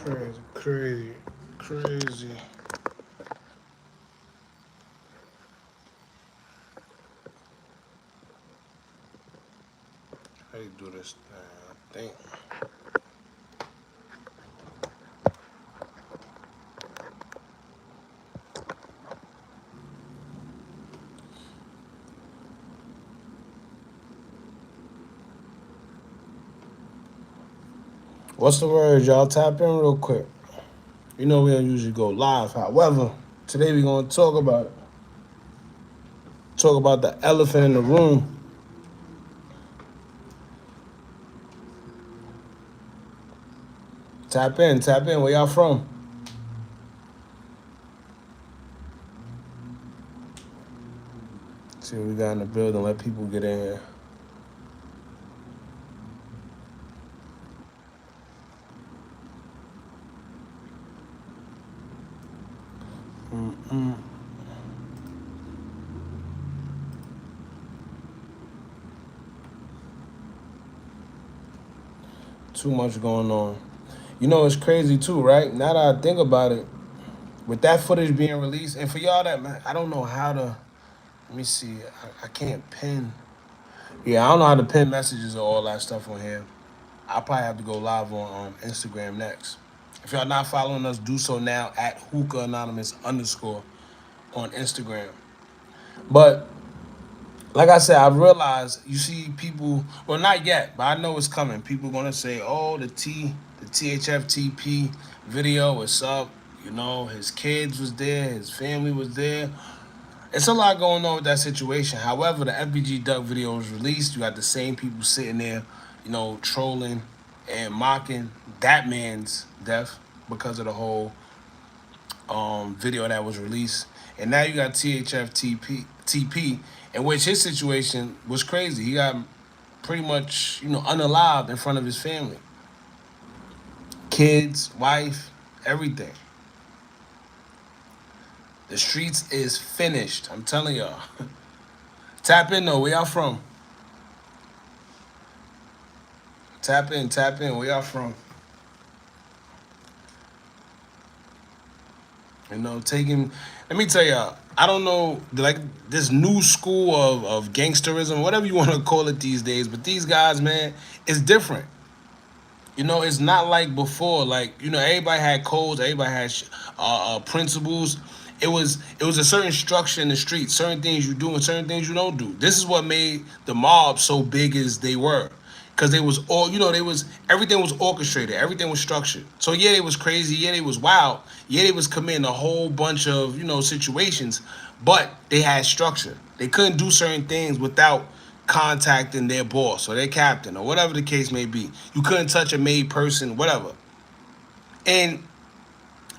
Crazy. How do you do this? I think. What's the word, y'all? Tap in real quick. You know we don't usually go live. However, today we're gonna talk about it. Talk about the elephant in the room. Tap in, tap in. Where y'all from? See what we got in the building. Let people get in here. Mm-mm. Too much going on. You know it's crazy too, right? Now that I think about it, with that footage being released, and for y'all that man, I don't know how to. Let me see. I can't pin. Yeah, I don't know how to pin messages or all that stuff on here. I'll probably have to go live on Instagram next. If y'all not following us, do so now at Hookah Anonymous _ on Instagram. But like I said, I've realized you see people. Well, not yet, but I know it's coming. People gonna say, "Oh, the THF video was up. You know, his kids was there, his family was there." It's a lot going on with that situation. However, the FBG Duck video was released. You got the same people sitting there, you know, trolling and mocking that man's death because of the whole video that was released. And now you got TP, in which his situation was crazy. He got pretty much, you know, unalived in front of his family, kids, wife, everything. The streets is finished. I'm telling y'all. Tap in though. Where y'all from? Tap in, tap in. Where y'all from? You know, taking. Let me tell y'all. I don't know, like this new school of gangsterism, whatever you want to call it these days. But these guys, man, it's different. You know, it's not like before. Like, you know, everybody had codes, everybody had principles. It was a certain structure in the street. Certain things you do and certain things you don't do. This is what made the mob so big as they were, because they was all, you know, they was everything was orchestrated, everything was structured. So yeah, they was crazy, yeah, they was wild, yeah, they was committing a whole bunch of, you know, situations, but they had structure. They couldn't do certain things without contacting their boss or their captain or whatever the case may be. You couldn't touch a made person, whatever. And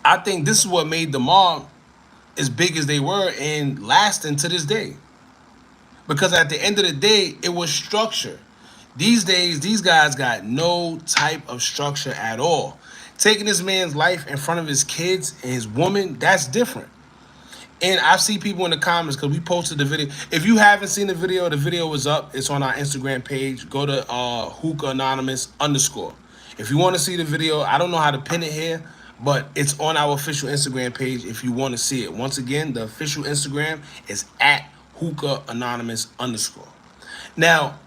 I think this is what made the mob as big as they were and lasting to this day. Because at the end of the day, it was structure. These days, these guys got no type of structure at all. Taking this man's life in front of his kids and his woman, that's different. And I see people in the comments because we posted the video. If you haven't seen the video is up. It's on our Instagram page. Go to Hookah Anonymous _ If you want to see the video, I don't know how to pin it here, but it's on our official Instagram page if you want to see it. Once again, the official Instagram is at Hookah Anonymous _ Now,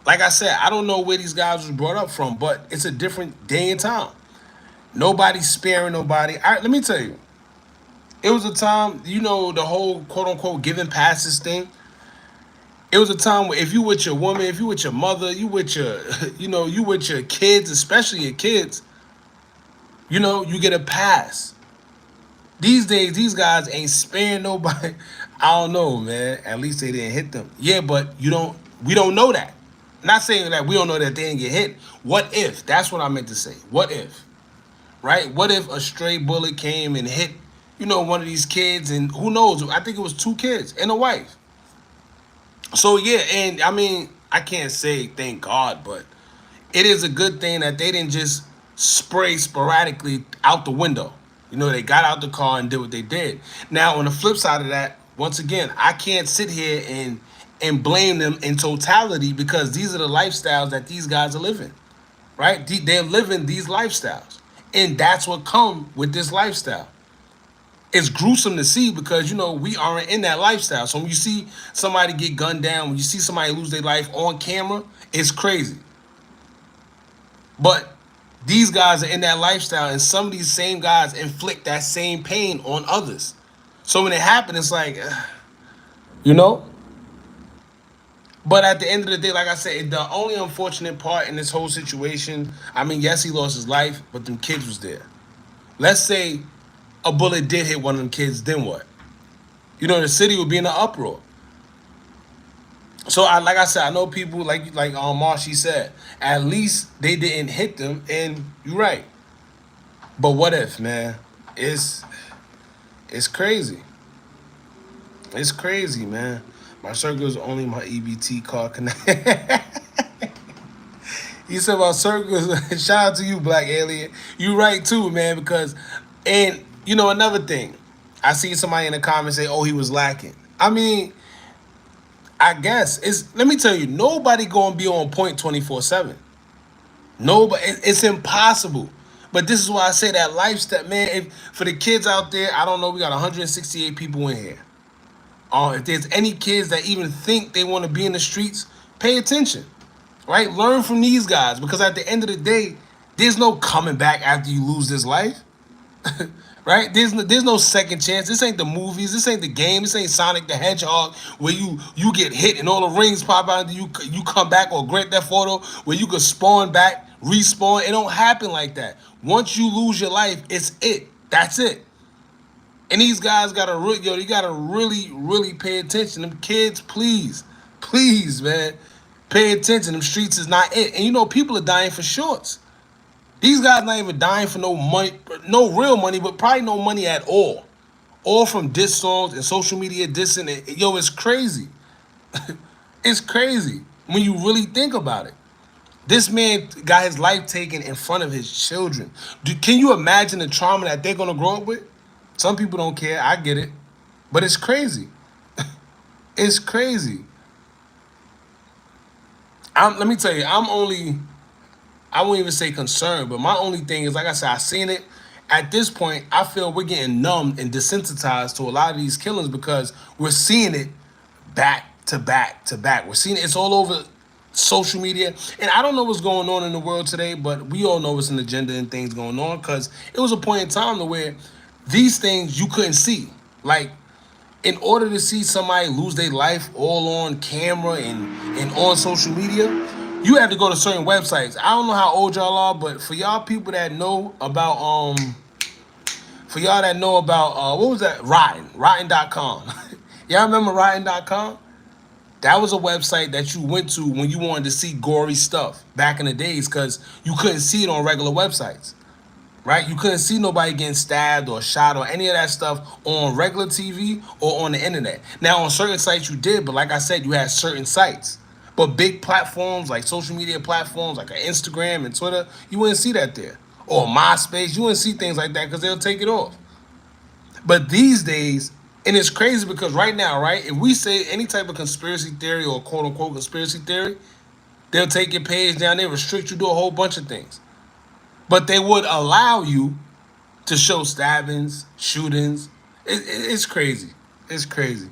like I said, I don't know where these guys was brought up from, but it's a different day and time. Nobody's sparing nobody. Let me tell you, it was a time, you know, the whole quote unquote giving passes thing. It was a time where if you with your woman, if you with your mother, you with your, you know, you with your kids, especially your kids, you know, you get a pass. These days, these guys ain't sparing nobody. I don't know, man. At least they didn't hit them. Yeah, but we don't know that. Not saying that we don't know that they didn't get hit. What if? That's what I meant to say. What if? Right? What if a stray bullet came and hit, you know, one of these kids, and who knows? I think it was 2 kids and a wife. So yeah, and I mean, I can't say thank God, but it is a good thing that they didn't just spray sporadically out the window. You know, they got out the car and did what they did. Now, on the flip side of that, once again, I can't sit here and blame them in totality, because these are the lifestyles that these guys are living, right? They're living these lifestyles. And that's what come with this lifestyle. It's gruesome to see because we aren't in that lifestyle. So when you see somebody get gunned down, when you see somebody lose their life on camera, it's crazy. But these guys are in that lifestyle, and some of these same guys inflict that same pain on others. So when it happens, it's like, you know. But at the end of the day, like I said, the only unfortunate part in this whole situation, I mean, yes, he lost his life, but them kids was there. Let's say a bullet did hit one of them kids, then what? The city would be in an uproar. So like I said, I know people like Marshy said, at least they didn't hit them, and you're right. But what if, man? It's it's crazy. It's crazy, man. My circle is only my EBT card connect. You said about circles. Shout out to you, Black Alien. You right too, man. Because, and another thing, I see somebody in the comments say, "Oh, he was lacking." I mean, I guess it's. Let me tell you, nobody gonna be on point 24/7. Nobody. It's impossible. But this is why I say that lifestyle, man. For the kids out there, I don't know. We got 168 people in here. If there's any kids that even think they want to be in the streets, pay attention. Right? Learn from these guys, because at the end of the day, there's no coming back after you lose this life. Right? There's no second chance. This ain't the movies. This ain't the game. This ain't Sonic the Hedgehog where you get hit and all the rings pop out and you come back, or Grand Theft Auto where you could spawn back, respawn. It don't happen like that. Once you lose your life, it's it. That's it. And these guys you gotta really, really pay attention. Them kids, please, please, man, pay attention. Them streets is not it. And people are dying for shorts. These guys not even dying for no money, no real money, but probably no money at all. All from diss songs and social media dissing. It's crazy. It's crazy when you really think about it. This man got his life taken in front of his children. Can you imagine the trauma that they're gonna grow up with? Some people don't care. I get it, but it's crazy. It's crazy. Let me tell you, I won't even say concerned, but my only thing is, like I said, I seen it. At this point, I feel we're getting numb and desensitized to a lot of these killings because we're seeing it back to back to back. We're seeing it. It's all over social media. And I don't know what's going on in the world today, but we all know it's an agenda and things going on, because it was a point in time to where these things you couldn't see. Like, in order to see somebody lose their life all on camera and on social media, you had to go to certain websites. I don't know how old y'all are, but for y'all people that know about what was that? Rotten.com. Y'all remember Rotten.com? That was a website that you went to when you wanted to see gory stuff back in the days, because you couldn't see it on regular websites. Right? You couldn't see nobody getting stabbed or shot or any of that stuff on regular TV or on the internet. Now, on certain sites you did, but like I said, you had certain sites. But big platforms like social media platforms like Instagram and Twitter, you wouldn't see that there. Or MySpace, you wouldn't see things like that because they'll take it off. But these days, and it's crazy because right now, right, if we say any type of conspiracy theory or quote unquote conspiracy theory, they'll take your page down, they restrict you, do a whole bunch of things. But they would allow you to show stabbings, shootings. It's crazy. It's crazy.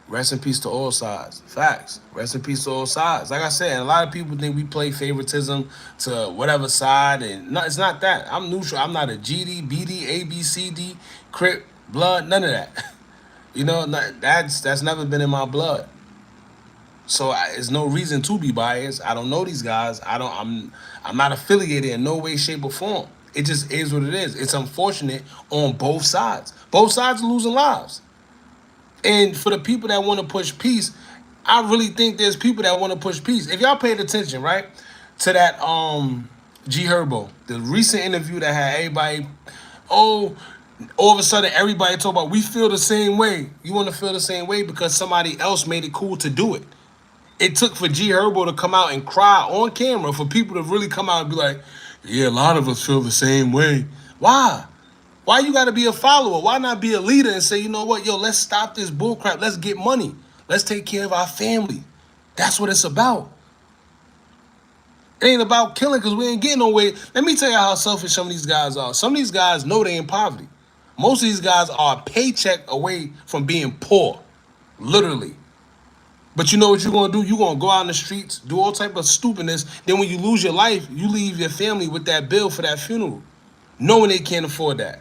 Rest in peace to all sides. Facts. Rest in peace to all sides. Like I said, a lot of people think we play favoritism to whatever side, and no, it's not that. I'm neutral. I'm not a GD, BD, ABCD, Crip, blood, none of that. That's never been in my blood. So there's no reason to be biased. I don't know these guys. I'm not affiliated in no way, shape, or form. It just is what it is. It's unfortunate on both sides. Both sides are losing lives. And for the people that want to push peace, I really think there's people that want to push peace. If y'all paid attention, right, to that G Herbo, the recent interview that had everybody, oh, all of a sudden everybody talk about we feel the same way. You want to feel the same way because somebody else made it cool to do it. It took for G Herbo to come out and cry on camera for people to really come out and be like, yeah, a lot of us feel the same way. Why? Why you gotta be a follower? Why not be a leader and say, you know what, yo, let's stop this bullcrap. Let's get money. Let's take care of our family. That's what it's about. It ain't about killing because we ain't getting no way. Let me tell you how selfish some of these guys are. Some of these guys know they in poverty. Most of these guys are a paycheck away from being poor, literally. But you know what you're gonna do? You're gonna go out in the streets, do all type of stupidness. Then when you lose your life, you leave your family with that bill for that funeral, knowing they can't afford that.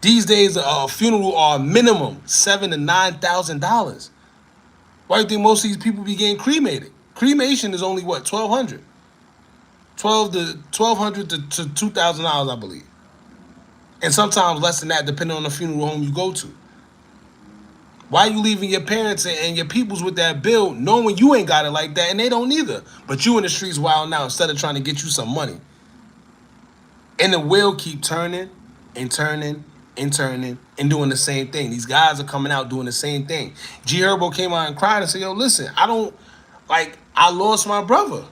These days, a funeral are minimum $7,000 to $9,000. Why do you think most of these people be getting cremated? Cremation is only what, 1,200, 1,200 to $2,000, I believe, and sometimes less than that, depending on the funeral home you go to. Why you leaving your parents and your peoples with that bill, knowing you ain't got it like that, and they don't either? But you in the streets wild now instead of trying to get you some money. And the wheel keep turning and turning and turning and doing the same thing. These guys are coming out doing the same thing. G Herbo came out and cried and said, yo, listen, I lost my brother.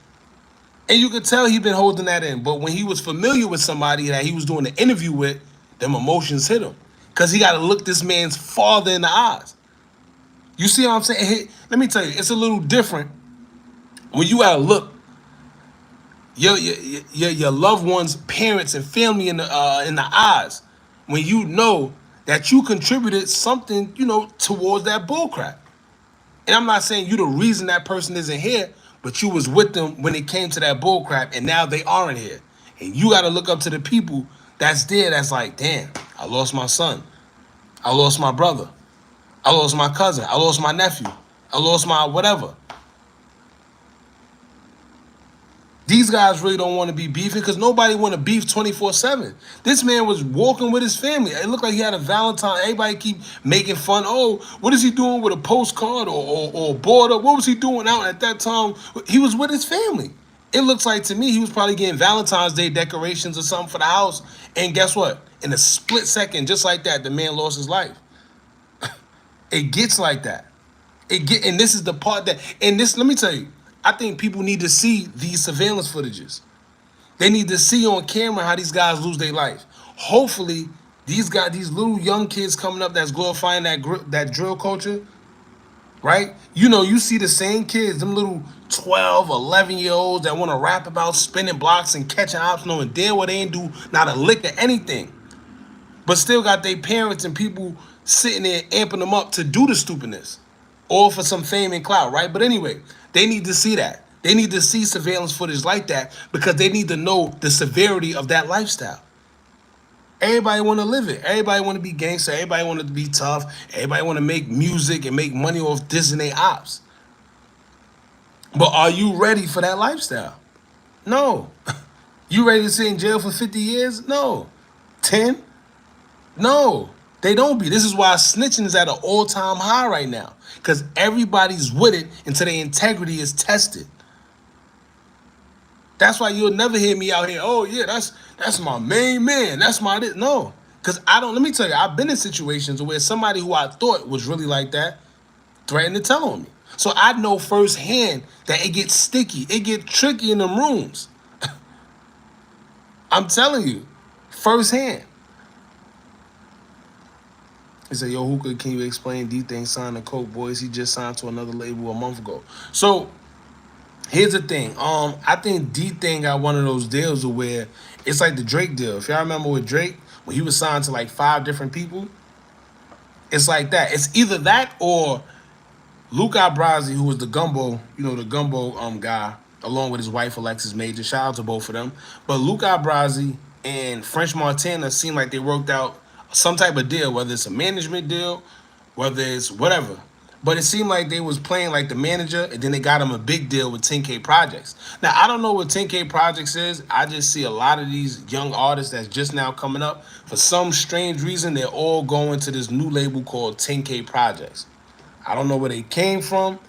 And you could tell he been holding that in. But when he was familiar with somebody that he was doing an interview with, them emotions hit him. Because he got to look this man's father in the eyes. You see what I'm saying? Hey, let me tell you, it's a little different when you got to look your loved ones, parents, and family in the eyes, when you know that you contributed something, towards that bullcrap. And I'm not saying you the reason that person isn't here, but you was with them when it came to that bullcrap, and now they aren't here. And you got to look up to the people that's there. That's like, damn, I lost my son, I lost my brother, I lost my cousin, I lost my nephew, I lost my whatever. These guys really don't want to be beefing because nobody want to beef 24/7. This man was walking with his family. It looked like he had a Valentine. Everybody keep making fun. Oh, what is he doing with a postcard or a border? What was he doing out at that time? He was with his family. It looks like to me he was probably getting Valentine's Day decorations or something for the house. And guess what? In a split second, just like that, the man lost his life. It gets like that. And this is the part that, and this, let me tell you, I think people need to see these surveillance footages. They need to see on camera how these guys lose their life. Hopefully, these little young kids coming up that's glorifying that drill culture, right? You see the same kids, them little 12, 11-year-olds that want to rap about spinning blocks and catching ops, knowing damn well they ain't do not a lick of anything, but still got their parents and people sitting there amping them up to do the stupidness, all for some fame and clout, right? But anyway, they need to see that. They need to see surveillance footage like that because they need to know the severity of that lifestyle. Everybody want to live it. Everybody want to be gangster. Everybody want to be tough. Everybody want to make music and make money off this and they ops. But are you ready for that lifestyle? No. You ready to sit in jail for 50 years? No. 10? No. They don't be. This is why snitching is at an all-time high right now. Because everybody's with it until their integrity is tested. That's why you'll never hear me out here, oh yeah, that's my main man. That's my this. No. Because let me tell you, I've been in situations where somebody who I thought was really like that threatened to tell on me. So I know firsthand that it gets sticky. It gets tricky in them rooms. I'm telling you, firsthand. He said, yo, Hookah, can you explain D-Thing signed to Coke Boys? He just signed to another label a month ago. So here's the thing. I think D-Thing got one of those deals where it's like the Drake deal. If y'all remember with Drake, when he was signed to like 5 different people, it's like that. It's either that or Luca Brasi, who was the gumbo, the gumbo guy, along with his wife Alexis Major. Shout out to both of them. But Luca Brasi and French Montana seemed like they worked out some type of deal, whether it's a management deal, whether it's whatever. But it seemed like they was playing like the manager, and then they got him a big deal with 10K Projects. Now, I don't know what 10K Projects is. I just see a lot of these young artists that's just now coming up. For some strange reason, they're all going to this new label called 10K Projects. I don't know where they came from.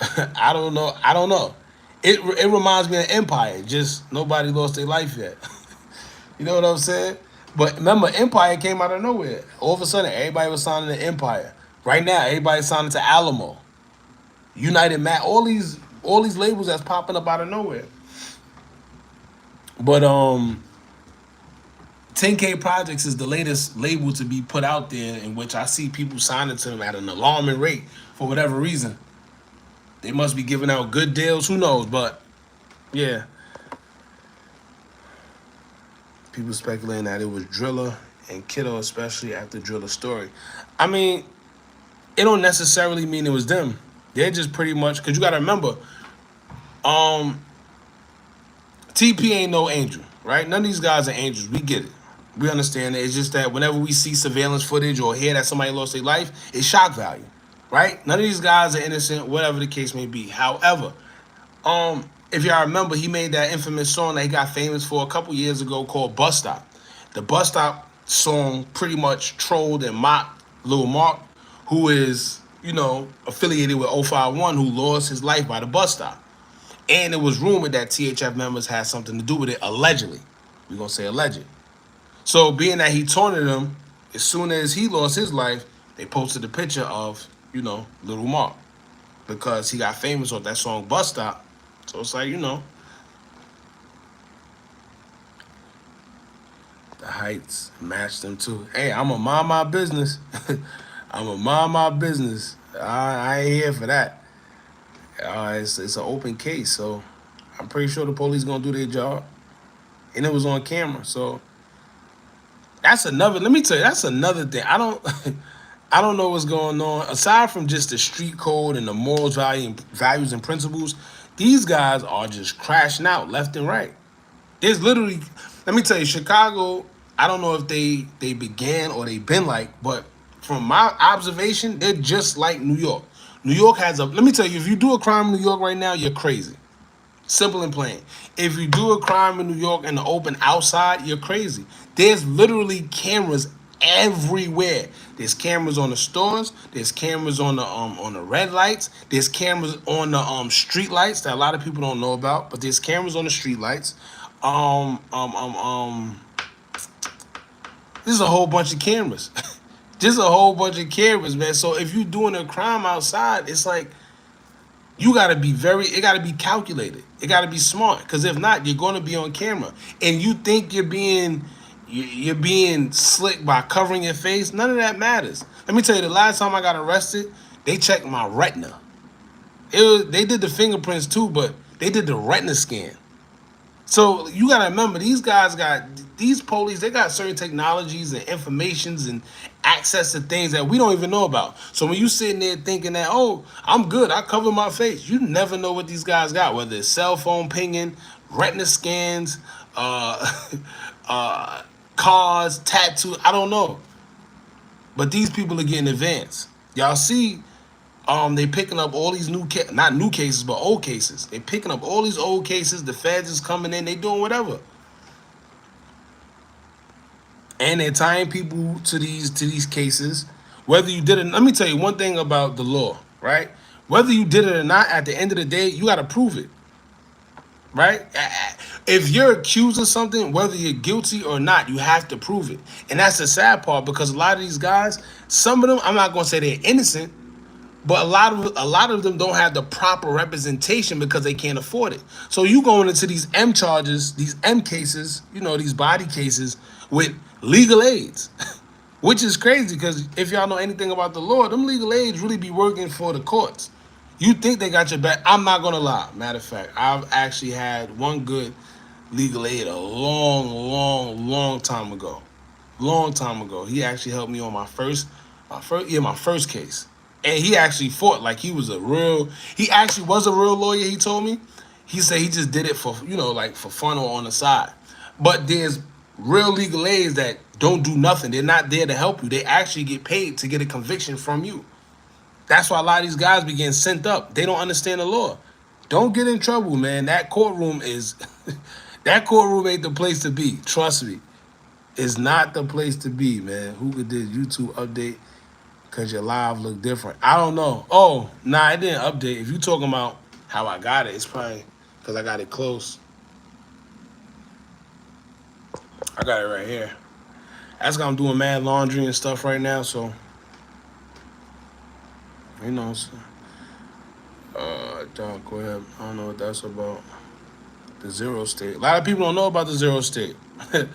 I don't know. It reminds me of Empire. Just nobody lost their life yet. You know what I'm saying? But remember, Empire came out of nowhere. All of a sudden, everybody was signing to Empire. Right now, everybody's signing to Alamo, United Matt, all these labels that's popping up out of nowhere. But 10K Projects is the latest label to be put out there, in which I see people signing to them at an alarming rate for whatever reason. They must be giving out good deals. Who knows? But yeah. People speculating that it was Driller and Kiddo, especially after Driller's story. I mean, it don't necessarily mean it was them. They're just pretty much, because you got to remember, um, TP ain't no angel, right? None of these guys are angels. We get it. We understand it. It's just that whenever we see surveillance footage or hear that somebody lost their life, it's shock value, right? None of these guys are innocent, whatever the case may be. However, if y'all remember, he made that infamous song that he got famous for a couple years ago called Bus Stop. The Bus Stop song pretty much trolled and mocked Lil Mark, who is, affiliated with 051, who lost his life by the bus stop. And it was rumored that THF members had something to do with it, allegedly. We're going to say alleged. So being that he taunted them, as soon as he lost his life, they posted a picture of, Little Mark. Because he got famous off that song Bus Stop. So it's like, the heights match them too. Hey, I'm a mind my business. I'm a mind my business. I ain't here for that. It's an open case, so I'm pretty sure the police gonna do their job, and it was on camera. So that's another. Let me tell you, that's another thing. I don't, I don't know what's going on aside from just the street code and the morals, values and principles. These guys are just crashing out left and right. There's literally, let me tell you, Chicago. I don't know if they began or they been like, but from my observation, they're just like New York. New York has a. Let me tell you, if you do a crime in New York right now, you're crazy. Simple and plain. If you do a crime in New York in the open outside, you're crazy. There's literally cameras everywhere. There's cameras on the stores. There's cameras on the red lights. There's cameras on the street lights that a lot of people don't know about. But there's cameras on the street lights. Um um um um. This is a whole bunch of cameras. Just a whole bunch of cameras, man. So if you're doing a crime outside, it's like you gotta be it gotta be calculated. It gotta be smart. Cause if not, you're gonna be on camera. And you think you're being slick by covering your face. None of that matters. Let me tell you, the last time I got arrested, they checked my retina. They did the fingerprints too, but they did the retina scan. So you gotta remember, these police, they got certain technologies and informations and access to things that we don't even know about. So when you sitting there thinking that, oh, I'm good, I cover my face, you never know what these guys got, whether it's cell phone pinging, retina scans, cars, tattoo, I don't know. But these people are getting advanced. Y'all see, they picking up all these not new cases, but old cases. They picking up all these old cases. The feds is coming in. They doing whatever, and they're tying people to these cases. Whether you did it, let me tell you one thing about the law, right? Whether you did it or not, at the end of the day, you got to prove it, right? If you're accused of something, whether you're guilty or not, you have to prove it, and that's the sad part because a lot of these guys, some of them, I'm not gonna say they're innocent. But a lot of them don't have the proper representation because they can't afford it. So you going into these M charges, these M cases, these body cases with legal aids, which is crazy because if y'all know anything about the law, them legal aids really be working for the courts. You think they got your back? I'm not gonna lie. Matter of fact, I've actually had one good legal aid a long, long, long time ago. Long time ago, he actually helped me on my first case. And he actually fought like he actually was a real lawyer, he told me. He said he just did it for, like for fun or on the side. But there's real legal aids that don't do nothing. They're not there to help you. They actually get paid to get a conviction from you. That's why a lot of these guys be getting sent up. They don't understand the law. Don't get in trouble, man. That courtroom that courtroom ain't the place to be. Trust me. It's not the place to be, man. Hookah did YouTube update because your live look different. I don't know. Oh, nah, it didn't update. If you talking about how I got it, it's probably because I got it close. I got it right here. That's because I'm doing mad laundry and stuff right now, so so, go ahead. I don't know what that's about. The zero state. A lot of people don't know about the zero state. A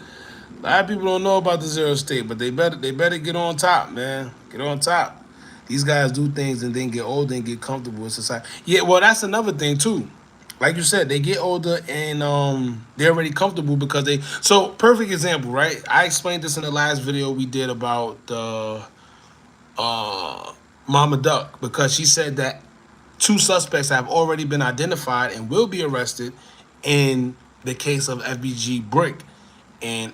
lot of people don't know about the zero state, but they better get on top, man. Get on top. These guys do things and then get old and get comfortable with society. Yeah, well, that's another thing too. like you said, they get older and they're already comfortable because they. So perfect example, right? I explained this in the last video we did about uh, Mama Duck because she said that two suspects have already been identified and will be arrested in the case of FBG Brick and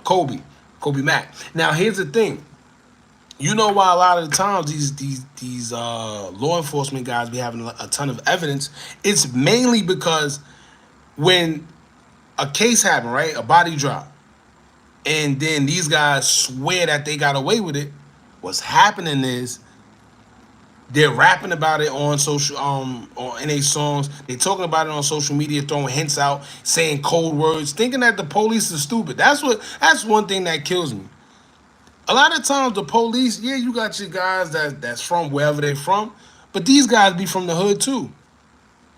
Kobe Mack. Now here's the thing. You know why a lot of the times these law enforcement guys be having a ton of evidence? It's mainly because when a case happened, right, a body drop, and then these guys swear that they got away with it. What's happening is they're rapping about it on social on in their songs. They're talking about it on social media, throwing hints out, saying cold words, thinking that the police is stupid. That's one thing that kills me. A lot of times the police, yeah, you got your guys that's from wherever they're from, but these guys be from the hood too.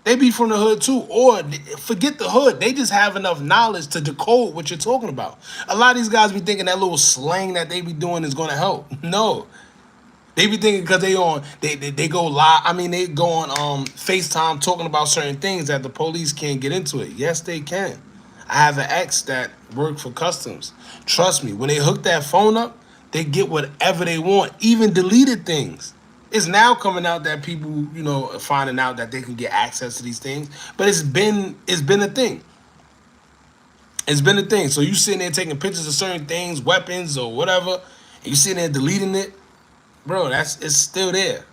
They be from the hood too, or forget the hood. They just have enough knowledge to decode what you're talking about. A lot of these guys be thinking that little slang that they be doing is gonna help. No, they be thinking because they go live. I mean, they go on FaceTime talking about certain things that the police can't get into it. Yes, they can. I have an ex that worked for customs. Trust me, when they hook that phone up, they get whatever they want, even deleted things. It's now coming out that people, are finding out that they can get access to these things. But it's been a thing. It's been a thing. So you sitting there taking pictures of certain things, weapons or whatever, and you sitting there deleting it, bro. It's still there.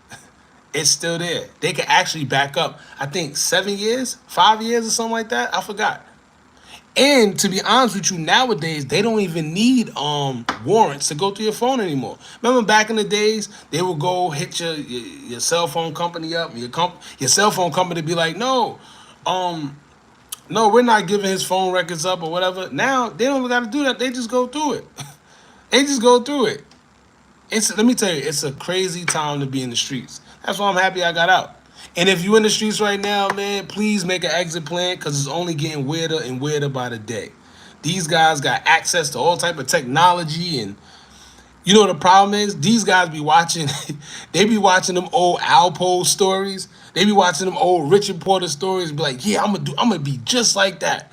It's still there. They can actually back up. I think 7 years, 5 years, or something like that. I forgot. And to be honest with you, nowadays they don't even need warrants to go through your phone anymore. Remember back in the days, they would go hit your cell phone company up, your cell phone company be like, no, we're not giving his phone records up or whatever. Now they don't got to do that. They just go through it. They just go through it. Let me tell you, it's a crazy time to be in the streets. That's why I'm happy I got out. And if you're in the streets right now, man, please make an exit plan because it's only getting weirder and weirder by the day. These guys got access to all type of technology, and you know what the problem is? These guys be watching, they be watching them old Alpo stories. They be watching them old Richard Porter stories. Be like, yeah, I'm gonna be just like that.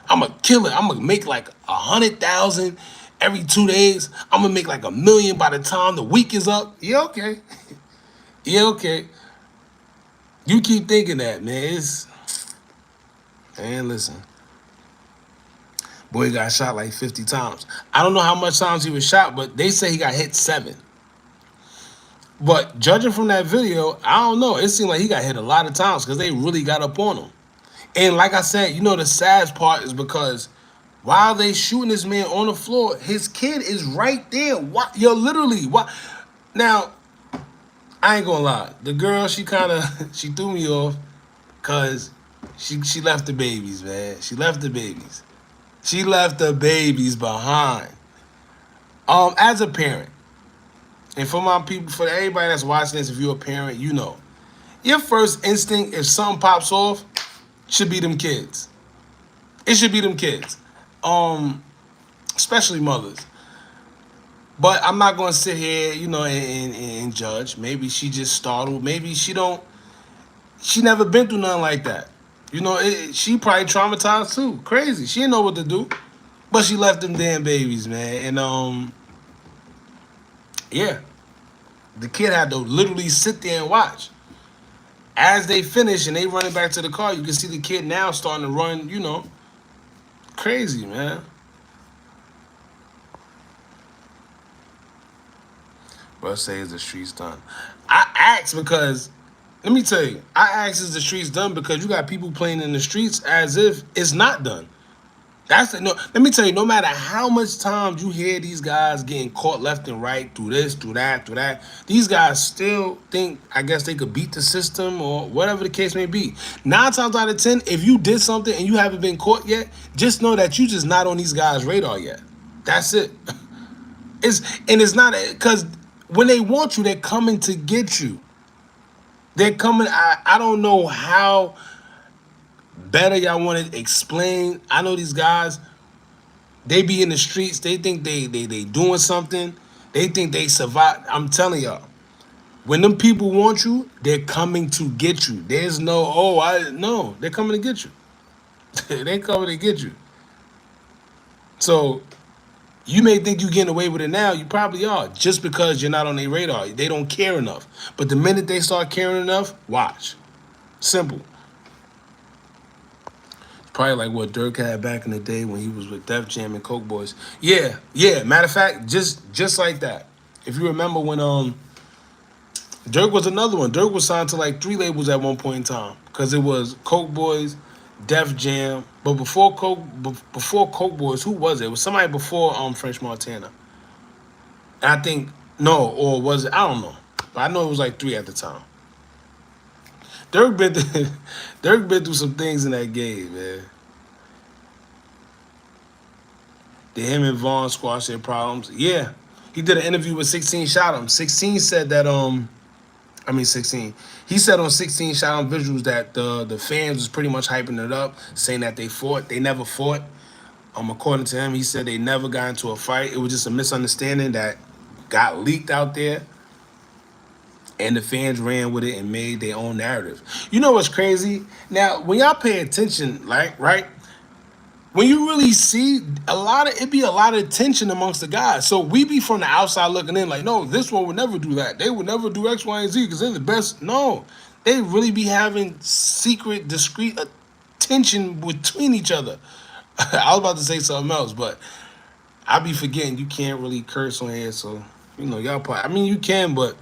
I'm gonna kill it. I'm gonna make like 100,000 every 2 days. I'm gonna make like 1 million by the time the week is up. Yeah, okay. Yeah, okay. You keep thinking that, man. Man, listen. Boy got shot like 50 times. I don't know how much times he was shot, but they say he got hit 7. But judging from that video, I don't know. It seemed like he got hit a lot of times because they really got up on him. And like I said, the sad part is because while they shooting this man on the floor, his kid is right there. What? Yo, literally. What? Now, I ain't gonna lie. The girl, she threw me off because she left the babies, man. She left the babies. She left the babies behind. As a parent, and for my people, for everybody that's watching this, if you're a parent, your first instinct if something pops off should be them kids. It should be them kids, especially mothers. But I'm not gonna sit here, and judge. Maybe she just startled. Maybe she never been through nothing like that. She probably traumatized too. Crazy. She didn't know what to do. But she left them damn babies, man. And yeah. The kid had to literally sit there and watch. As they finish and they running back to the car, you can see the kid now starting to run, crazy, man. Bro, say is the streets done. I asked because, let me tell you, I asked is the streets done because you got people playing in the streets as if it's not done. Let me tell you, no matter how much times you hear these guys getting caught left and right through this, through that, these guys still think, I guess they could beat the system or whatever the case may be. 9 times out of 10, if you did something and you haven't been caught yet, just know that you just not on these guys' radar yet. That's it. It's not because when they want you, they're coming to get you. They're coming. I don't know how better y'all want to explain. I know these guys, they be in the streets. They think they doing something. They think they survive. I'm telling y'all, When them people want you, they're coming to get you. There's no, no, they're coming to get you. They coming to get you. So you may think you're getting away with it now. You probably are, just because you're not on their radar. They don't care enough. But the minute they start caring enough, watch. Simple. It's probably like what Dirk had back in the day when he was with Def Jam and Coke Boys. Yeah, yeah. Matter of fact, just like that. If you remember when Dirk was another one. Dirk was signed to like 3 labels at one point in time because it was Coke Boys, Def Jam. But before Coke Boys, who was it? It was somebody before French Montana. And I think no, or was it? I don't know. But I know it was like 3 at the time. Dirk been through, Dirk been through some things in that game, man. Did him and Vaughn squash their problems? Yeah. He did an interview with 16 Shot him. 16 said that 16. He said on 16 Shot on Visuals that the fans was pretty much hyping it up, saying that they fought. They never fought. According to him, he said they never got into a fight. It was just a misunderstanding that got leaked out there, and the fans ran with it and made their own narrative. You know what's crazy? Now, when y'all pay attention, like, right, when you really see it be a lot of tension amongst the guys. So we be from the outside looking in, like, no, this one would never do that. They would never do X, Y, and Z because they're the best. No, they really be having secret, discreet tension between each other. I was about to say something else, but I be forgetting you can't really curse on here. So y'all probably. I mean, you can, but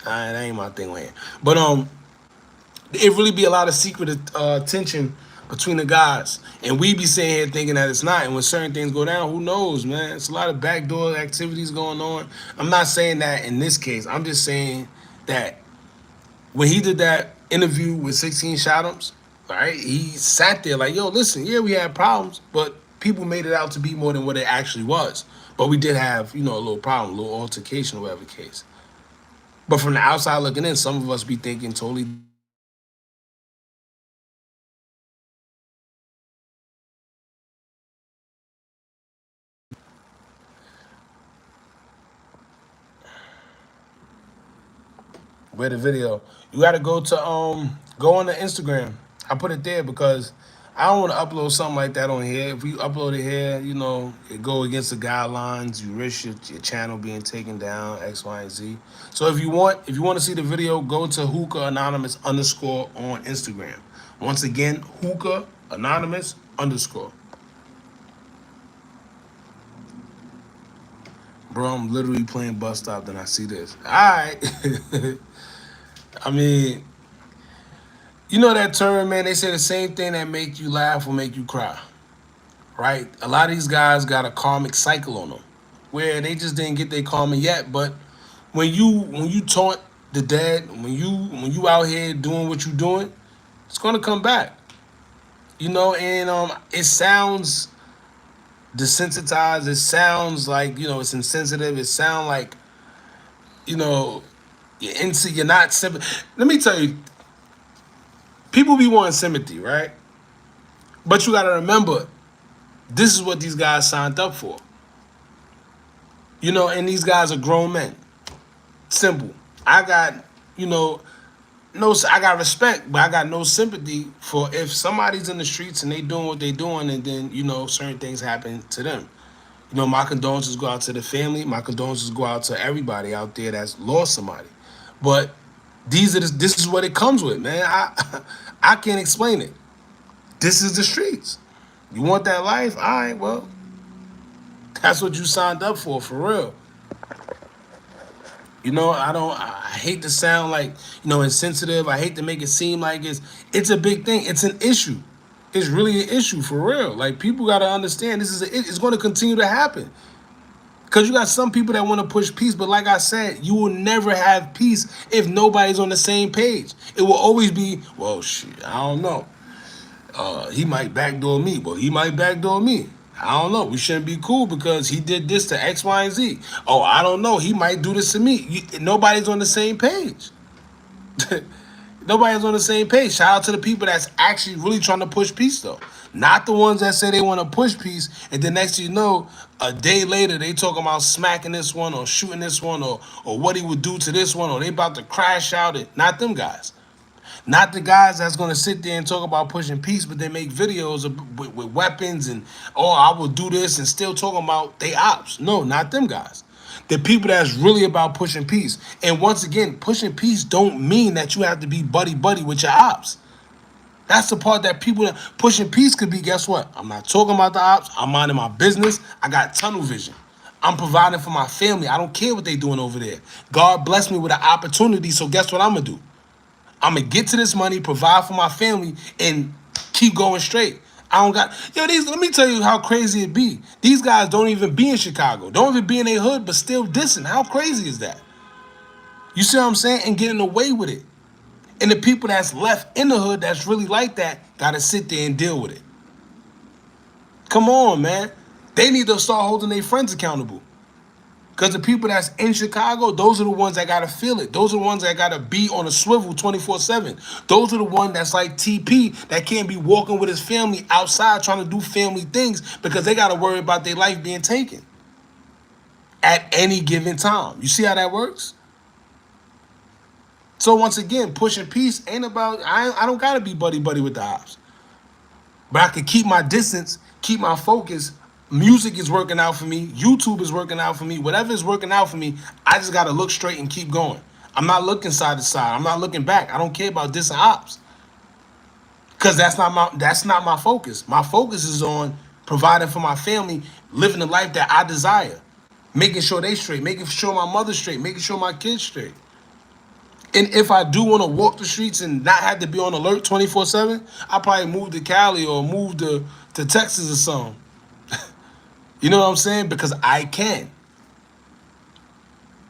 that ain't my thing on here. But it really be a lot of secret tension between the guys, and we be sitting here thinking that it's not. And when certain things go down, who knows, man? It's a lot of backdoor activities going on. I'm not saying that in this case. I'm just saying that when he did that interview with 16 Shotums, right? He sat there like, yo, listen, yeah, we had problems, but people made it out to be more than what it actually was. But we did have, a little problem, a little altercation, or whatever the case. But from the outside looking in, some of us be thinking totally. Where the video? You got to go on the Instagram. I put it there because I don't want to upload something like that on here. If you upload it here, it go against the guidelines. You risk your channel being taken down, X, Y, and Z. So if you want to see the video, go to Hookah Anonymous _ on Instagram. Once again, Hookah Anonymous _ Bro, I'm literally playing bus stop, then I see this. All right. I mean, you know that term, man. They say the same thing that make you laugh will make you cry, right? A lot of these guys got a karmic cycle on them, where they just didn't get their karma yet. But when you taunt the dead, when you out here doing what you doing, it's gonna come back, And it sounds desensitized. It sounds like it's insensitive. It sounds like you know you're not simple. Let me tell you, people be wanting sympathy, right? But you got to remember, this is what these guys signed up for. And these guys are grown men. Simple. I got, I got respect, but I got no sympathy for if somebody's in the streets and they doing what they doing, and then certain things happen to them. My condolences go out to the family. My condolences go out to everybody out there that's lost somebody. But this is what it comes with, man. I can't explain it. This is the streets. You want that life? All right, well, that's what you signed up for real. I hate to sound like, insensitive. I hate to make it seem like it's a big thing. It's an issue. It's really an issue for real. Like, people got to understand it's going to continue to happen. Because you got some people that want to push peace, but like I said, you will never have peace if nobody's on the same page. It will always be, well, shit, I don't know. He might backdoor me. Well, he might backdoor me. I don't know. We shouldn't be cool because he did this to X, Y, and Z. Oh, I don't know. He might do this to me. Nobody's on the same page. Nobody's on the same page. Shout out to the people that's actually really trying to push peace, though. Not the ones that say they want to push peace, and then next thing you know, a day later they talking about smacking this one or shooting this one or what he would do to this one or they about to crash out it. Not them guys. Not the guys that's gonna sit there and talk about pushing peace, but they make videos with weapons and oh, I will do this and still talking about they ops. No, not them guys. The people that's really about pushing peace. And once again, pushing peace don't mean that you have to be buddy buddy with your ops. That's the part that people that pushing peace could be. Guess what? I'm not talking about the ops. I'm minding my business. I got tunnel vision. I'm providing for my family. I don't care what they doing over there. God bless me with an opportunity. So guess what I'm gonna do? I'm gonna get to this money, provide for my family, and keep going straight. I don't got these. Let me tell you how crazy it be. These guys don't even be in Chicago, don't even be in their hood, but still dissing. How crazy is that? You see what I'm saying? And getting away with it. And the people that's left in the hood that's really like that gotta sit there and deal with it. Come on, man. They need to start holding their friends accountable. Because the people that's in Chicago, those are the ones that got to feel it. Those are the ones that got to be on a swivel 24/7. Those are the ones that's like TP that can't be walking with his family outside trying to do family things because they got to worry about their life being taken at any given time. You see how that works? So once again, pushing peace ain't about, I don't got to be buddy buddy with the ops. But I can keep my distance, keep my focus. Music is working out for me. YouTube is working out for me. Whatever is working out for me, I just got to look straight and keep going. I'm not looking side to side. I'm not looking back. I don't care about this and ops. Because that's not my focus. My focus is on providing for my family, living the life that I desire. Making sure they straight, making sure my mother's straight, making sure my kids straight. And if I do want to walk the streets and not have to be on alert 24/7, I probably move to Cali or move to Texas or something. You know what I'm saying? Because I can.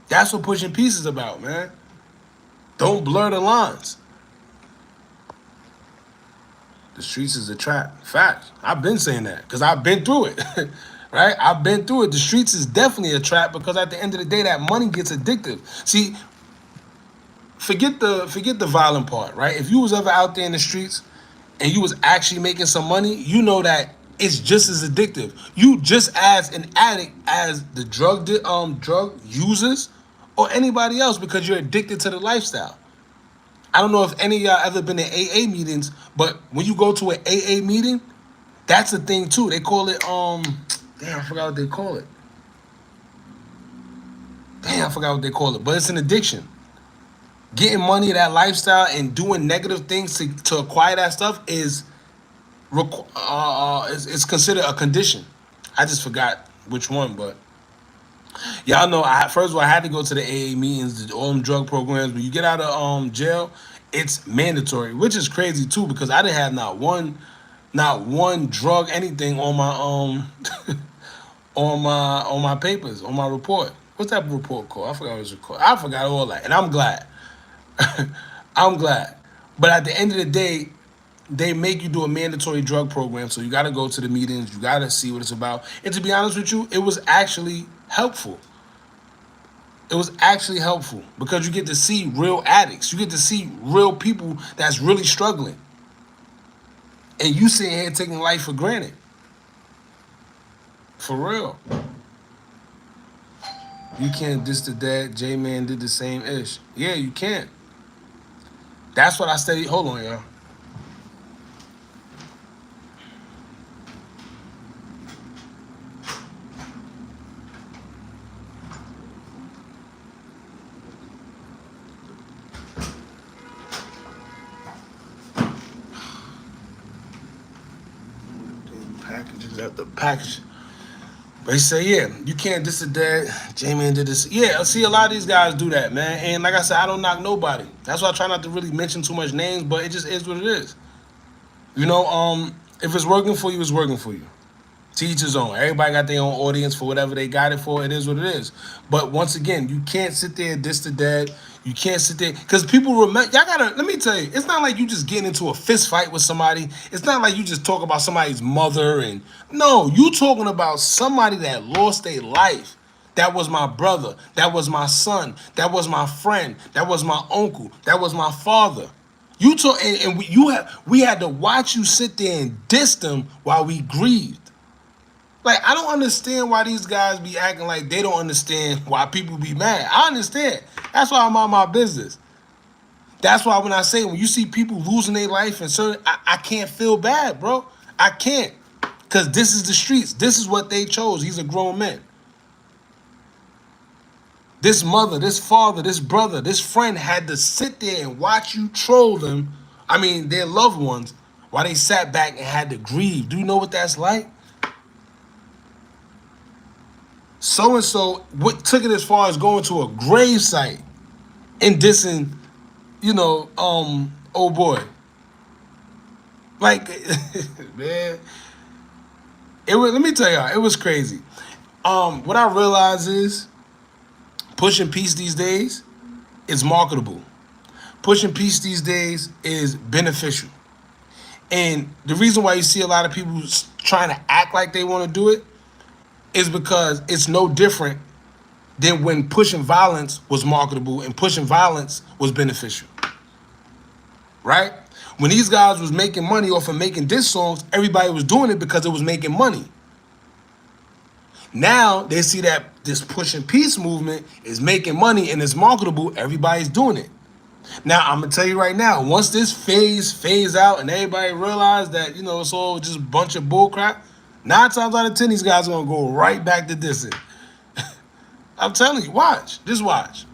That's what pushing peace is about, man. Don't blur the lines. The streets is a trap. Fact. I've been saying that because I've been through it. Right? I've been through it. The streets is definitely a trap because at the end of the day, that money gets addictive. See, forget the violent part, right? If you was ever out there in the streets and you was actually making some money, you know that it's just as addictive. You just as an addict as the drug users or anybody else because you're addicted to the lifestyle. I don't know if any of y'all ever been in AA meetings, but when you go to an AA meeting, that's a thing too. They call it damn, I forgot what they call it. Damn, I forgot what they call it, but it's an addiction. Getting money, that lifestyle, and doing negative things to acquire that stuff is considered a condition. I just forgot which one, but y'all know. First of all, I had to go to the AA meetings, all them drug programs. When you get out of jail, it's mandatory, which is crazy too because I didn't have not one drug anything on my on my papers on my report. What's that report called? I forgot what it's called. I forgot all that, and I'm glad. I'm glad. But at the end of the day, they make you do a mandatory drug program. So you got to go to the meetings. You got to see what it's about. And to be honest with you, it was actually helpful. It was actually helpful because you get to see real addicts. You get to see real people that's really struggling. And you sitting here taking life for granted. For real. You can't diss the dad. J-Man did the same ish. Yeah, you can't. That's what I studied. Hold on, y'all. Packages at the package. They say, yeah, you can't diss the dad. J-Man did this. Yeah, I see a lot of these guys do that, man. And like I said, I don't knock nobody. That's why I try not to really mention too much names, but it just is what it is. You know, if it's working for you, it's working for you. To each his own. Everybody got their own audience for whatever they got it for. It is what it is. But once again, you can't sit there and diss the dead. You can't sit there because people remember. Y'all gotta. Let me tell you, it's not like you just getting into a fist fight with somebody. It's not like you just talk about somebody's mother and no, you talking about somebody that lost their life. That was my brother. That was my son. That was my friend. That was my uncle. That was my father. You told, and we had to watch you sit there and diss them while we grieved. Like, I don't understand why these guys be acting like they don't understand why people be mad. I understand. That's why I'm on my business. That's why when I say, when you see people losing their life and certain, I can't feel bad, bro. I can't. Because this is the streets. This is what they chose. These are grown men. This mother, this father, this brother, this friend had to sit there and watch you troll them. I mean, their loved ones, while they sat back and had to grieve. Do you know what that's like? So and so what took it as far as going to a grave site and dissing, oh boy. Like, man, let me tell y'all, it was crazy. What I realized is pushing peace these days is marketable. Pushing peace these days is beneficial. And the reason why you see a lot of people trying to act like they want to do it is because it's no different than when pushing violence was marketable and pushing violence was beneficial. Right? When these guys was making money off of making diss songs, everybody was doing it because it was making money. Now they see that this pushing peace movement is making money and it's marketable, everybody's doing it. Now I'm gonna tell you right now, once this phase out and everybody realize that, it's all just a bunch of bullcrap, 9 times out of 10 these guys are gonna go right back to dissing. I'm telling you, watch. Just watch.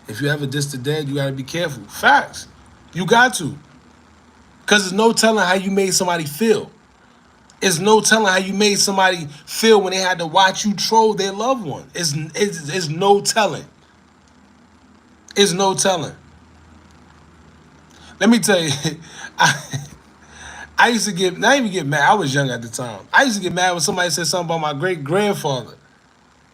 If you ever diss the dead, you gotta be careful. Facts. You got to. Because there's no telling how you made somebody feel. It's no telling how you made somebody feel when they had to watch you troll their loved one. It's no telling. It's no telling. Let me tell you, I used to not even get mad. I was young at the time. I used to get mad when somebody said something about my great grandfather.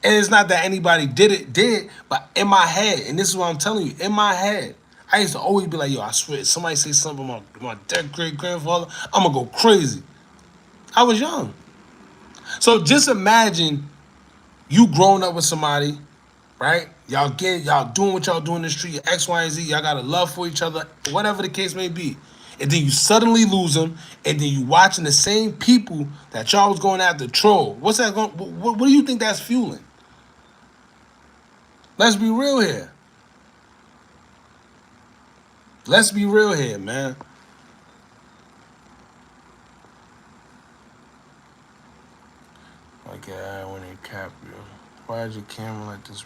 And it's not that anybody did, but in my head, and this is what I'm telling you, in my head, I used to always be like, yo, I swear, if somebody say something about my dead great grandfather, I'm gonna go crazy. I was young. So just imagine you growing up with somebody, right? Y'all doing what y'all doing in the street, X, Y, and Z, y'all got a love for each other, whatever the case may be. And then you suddenly lose them, and then you watching the same people that y'all was going after troll. What's that going? What do you think that's fueling? Let's be real here. Let's be real here, man. Like, I want to cap you. Why is your camera like this?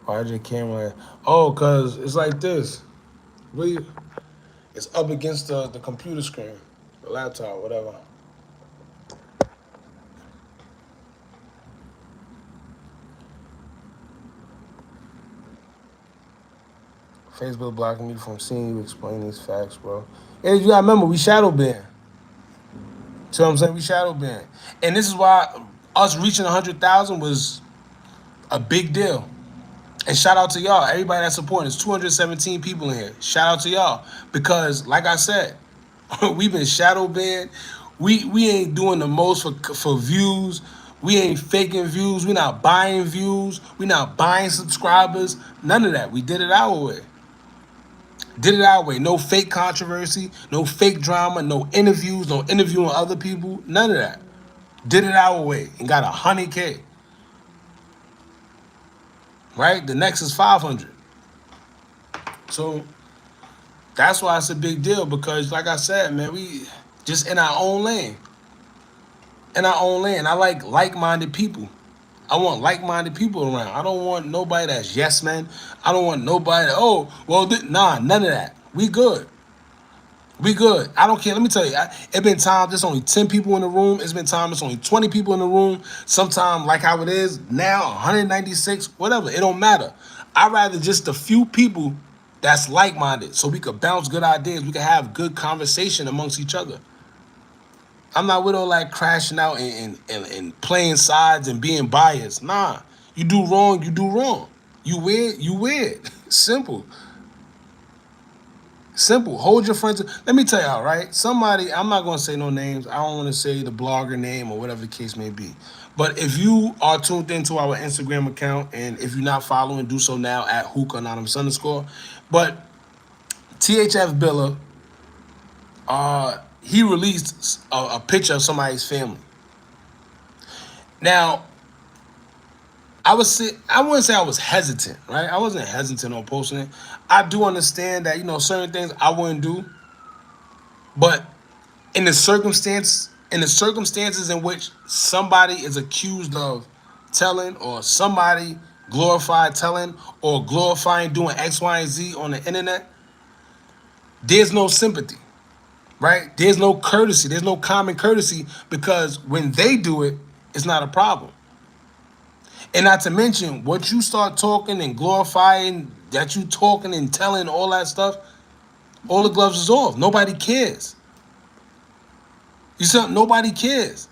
Why is your camera like... Oh, because it's like this. It's up against the computer screen, the laptop, whatever. Facebook blocking me from seeing you explain these facts, bro. And you gotta remember, we shadow banned. See what I'm saying? We shadow banned. And this is why us reaching 100,000 was a big deal. And shout out to y'all, everybody that's supporting. There's 217 people in here. Shout out to y'all. Because, like I said, we've been shadow banned. We ain't doing the most for views. We ain't faking views. We not buying views. We not buying subscribers. None of that. We did it our way. Did it our way. No fake controversy, no fake drama, no interviews, no interviewing other people. None of that. Did it our way and got 100K. Right? The next is 500. So that's why it's a big deal, because like I said, man, we just in our own lane. In our own lane. I like like-minded people. I want like-minded people around. I don't want nobody that's yes man. I don't want nobody that, nah, none of that. We good. We good. I don't care. Let me tell you, it's been times there's only 10 people in the room. It's been times it's only 20 people in the room. Sometimes, like how it is now, 196, whatever. It don't matter. I'd rather just a few people that's like-minded so we could bounce good ideas. We could have good conversation amongst each other. I'm not with all like crashing out and playing sides and being biased. Nah. You do wrong, you do wrong. You weird, you weird. Simple. Simple. Hold your friends. Let me tell y'all, right? Somebody, I'm not going to say no names. I don't want to say the blogger name or whatever the case may be. But if you are tuned into our Instagram account, and if you're not following, do so now at Hookah Anonymous _. But THF Billa, he released a picture of somebody's family. Now, I wouldn't say I was hesitant, right? I wasn't hesitant on posting it. I do understand that certain things I wouldn't do, but in the circumstances in which somebody is accused of telling, or somebody glorified telling or glorifying doing X, Y, and Z on the internet, there's no sympathy, right? There's no courtesy. There's no common courtesy, because when they do it, it's not a problem. And not to mention, what you start talking and glorifying, that you talking and telling all that stuff, all the gloves is off. Nobody cares. You see, nobody cares.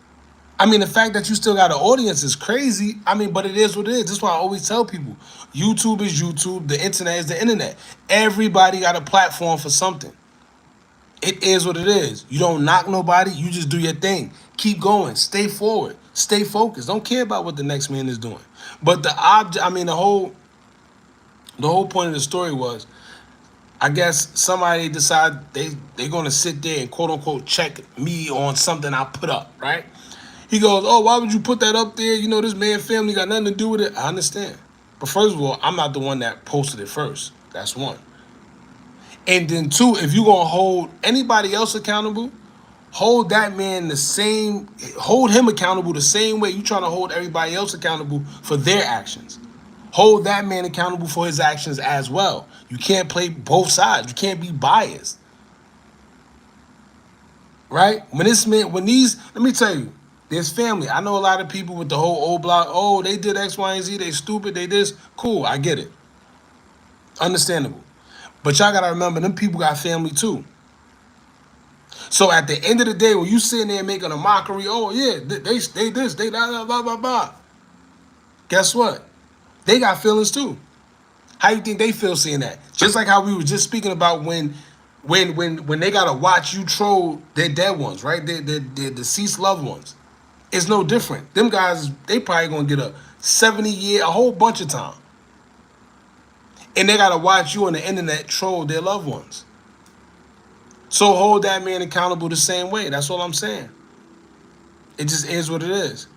I mean, the fact that you still got an audience is crazy. I mean, but it is what it is. That's why I always tell people, YouTube is YouTube, the internet is the internet. Everybody got a platform for something. It is what it is. You don't knock nobody. You just do your thing. Keep going. Stay forward. Stay focused. Don't care about what the next man is doing. But the whole point of the story was, I guess somebody decided they're gonna sit there and quote unquote check me on something I put up, right? He goes, "Oh, why would you put that up there? This man's family got nothing to do with it." I understand. But first of all, I'm not the one that posted it first. That's one. And then two, if you're gonna hold anybody else accountable, hold that man hold him accountable the same way you trying to hold everybody else accountable for their actions. Hold that man accountable for his actions as well. You can't play both sides. You can't be biased. Right? Let me tell you, there's family. I know a lot of people with the whole old block, oh, they did X, Y, and Z, they stupid, they this. Cool, I get it. Understandable. But y'all gotta remember, them people got family too. So at the end of the day, when you sitting there making a mockery, oh yeah, they this, they blah, blah, blah, blah. Guess what? They got feelings too. How you think they feel seeing that? Just like how we were just speaking about when they gotta watch you troll their dead ones, right? Their deceased loved ones. It's no different. Them guys, they probably gonna get a 70 year, a whole bunch of time. And they gotta watch you on the internet troll their loved ones. So hold that man accountable the same way. That's all I'm saying. It just is what it is.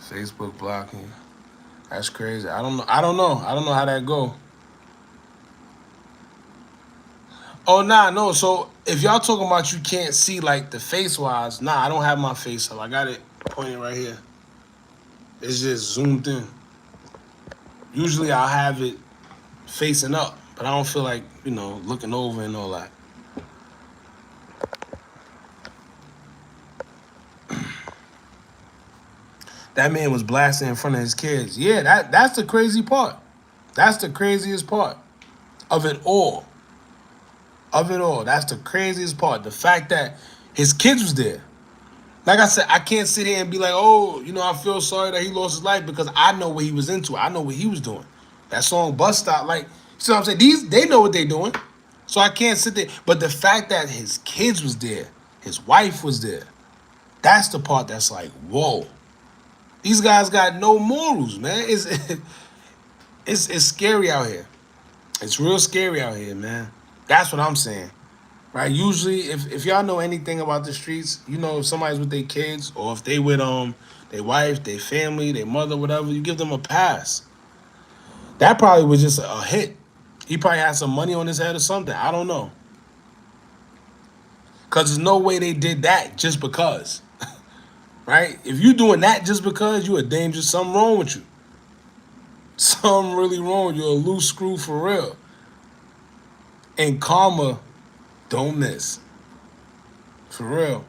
Facebook blocking. That's crazy. I don't know. I don't know. I don't know how that go. Oh nah, no. So if y'all talking about you can't see like the face wise, nah, I don't have my face up. I got it pointing right here. It's just zoomed in. Usually I'll have it facing up, but I don't feel like, looking over and all that. That man was blasting in front of his kids. Yeah, that's the crazy part. That's the craziest part of it all. Of it all. That's the craziest part. The fact that his kids was there. Like I said, I can't sit here and be like, oh, I feel sorry that he lost his life, because I know what he was into. I know what he was doing. That song Bus Stop, like, see what I'm saying? They know what they're doing. So I can't sit there. But the fact that his kids was there, his wife was there, that's the part that's like, whoa. These guys got no morals, man. It's scary out here. It's real scary out here, man. That's what I'm saying. Right? Usually, if y'all know anything about the streets, if somebody's with their kids, or if they with their wife, their family, their mother, whatever, you give them a pass. That probably was just a hit. He probably had some money on his head or something. I don't know. Because there's no way they did that just because. Right? If you doing that just because, you a dangerous, something wrong with you. Something really wrong. You're a loose screw for real. And karma don't miss. For real.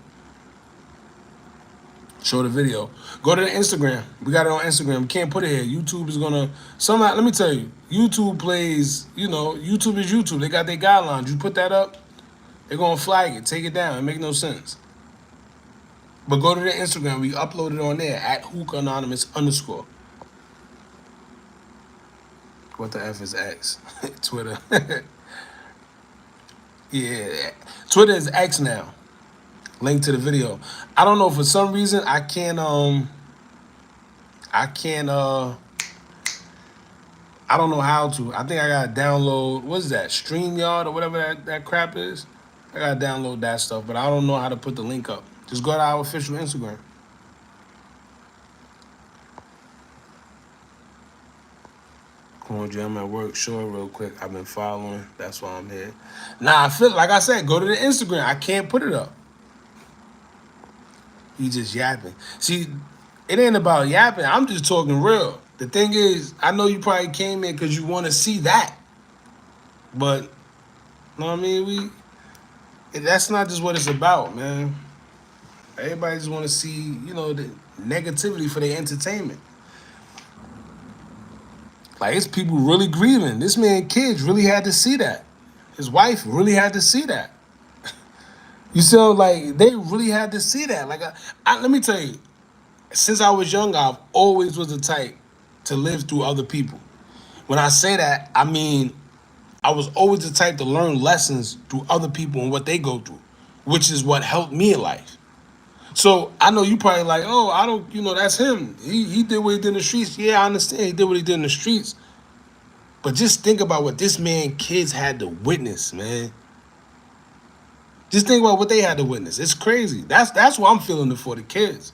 Show the video. Go to the Instagram. We got it on Instagram. We can't put it here. YouTube is gonna somehow. Let me tell you. YouTube plays. YouTube is YouTube. They got their guidelines. You put that up, they're gonna flag it. Take it down. It make no sense. But go to the Instagram. We upload it on there at Hookah Anonymous _. What the F is X? Twitter. Yeah, Twitter is X now. Link to the video. I don't know, for some reason I can't I don't know how to. I think I gotta download, what's that, StreamYard or whatever that crap is. I gotta download that stuff, but I don't know how to put the link up. Just go to our official Instagram. Come on, Jay, I'm at work. Sure, real quick. I've been following. That's why I'm here. Nah, I feel like I said, go to the Instagram. I can't put it up. He just yapping. See, it ain't about yapping. I'm just talking real. The thing is, I know you probably came in because you want to see that, but you know what I mean. That's not just what it's about, man. Everybody just want to see, the negativity for their entertainment. Like, it's people really grieving. This man, kids, really had to see that. His wife really had to see that. You see, like, they really had to see that. Like, let me tell you, since I was young, I've always was the type to live through other people. When I say that, I mean I was always the type to learn lessons through other people and what they go through, which is what helped me in life. So I know you probably like, oh, I don't, that's him. He did what he did in the streets. Yeah, I understand he did what he did in the streets. But just think about what this man kids had to witness, man. Just think about what they had to witness. It's crazy. That's what I'm feeling it for the kids.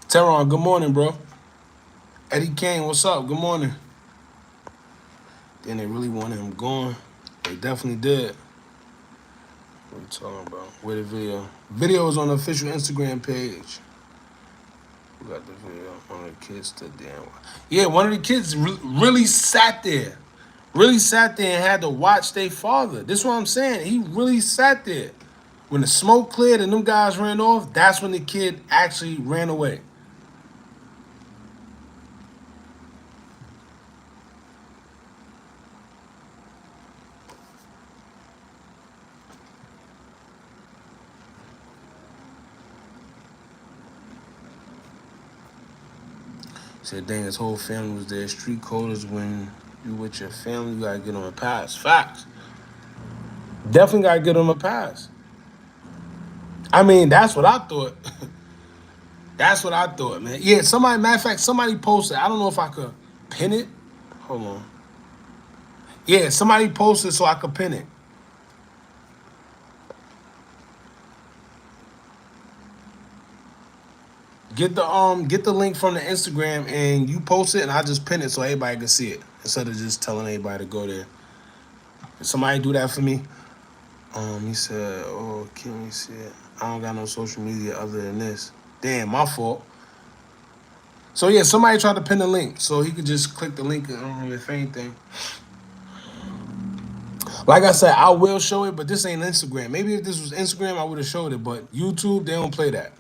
Teron, good morning, bro. Eddie Kane, what's up? Good morning. Then they really wanted him gone. They definitely did. What are you talking about? Where the video? Video is on the official Instagram page. We got the video. One of the kids stood there. Yeah, one of the kids really sat there. Really sat there and had to watch their father. This is what I'm saying. He really sat there. When the smoke cleared and them guys ran off, that's when the kid actually ran away. Said, dang, his whole family was there. Street coders, when you with your family, you gotta get on a pass. Facts. Definitely gotta get on a pass. I mean, that's what I thought. That's what I thought, man. Yeah, matter of fact, somebody posted. I don't know if I could pin it. Hold on. Yeah, somebody posted so I could pin it. Get the link from the Instagram and you post it and I just pin it so everybody can see it instead of just telling everybody to go there. Can somebody do that for me? He said, oh, can we see it? I don't got no social media other than this. Damn, my fault. So yeah, somebody tried to pin the link so he could just click the link if anything. Like I said, I will show it, but this ain't Instagram. Maybe if this was Instagram, I would have showed it, but YouTube, they don't play that.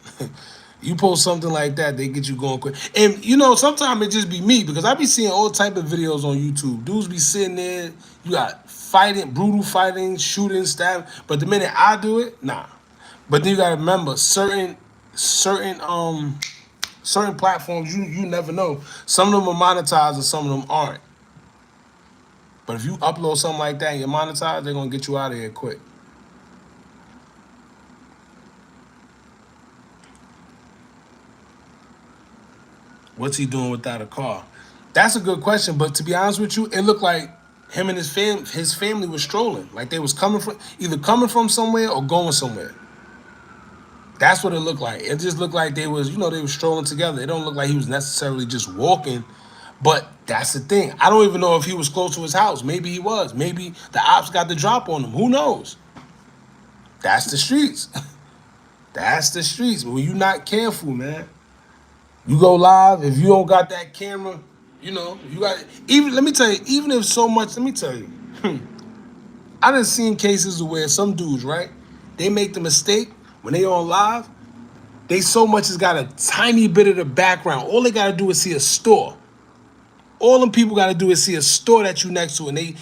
You post something like that, they get you going quick. And sometimes it just be me because I be seeing all type of videos on YouTube. Dudes be sitting there, you got fighting, brutal fighting, shooting, stabbing. But the minute I do it, nah. But then you gotta remember certain platforms, you never know. Some of them are monetized and some of them aren't. But if you upload something like that and you're monetized, they're gonna get you out of here quick. What's he doing without a car? That's a good question, but to be honest with you, it looked like him and his family was strolling. Like they was either coming from somewhere or going somewhere. That's what it looked like. It just looked like they was strolling together. It don't look like he was necessarily just walking. But that's the thing. I don't even know if he was close to his house. Maybe he was. Maybe the ops got the drop on him. Who knows? That's the streets. That's the streets. When you're not careful, man. You go live, if you don't got that camera, you got let me tell you, even if so much, let me tell you. I done seen cases where some dudes, right? They make the mistake when they on live, they so much has got a tiny bit of the background. All they gotta do is see a store. All them people gotta do is see a store that you next to and they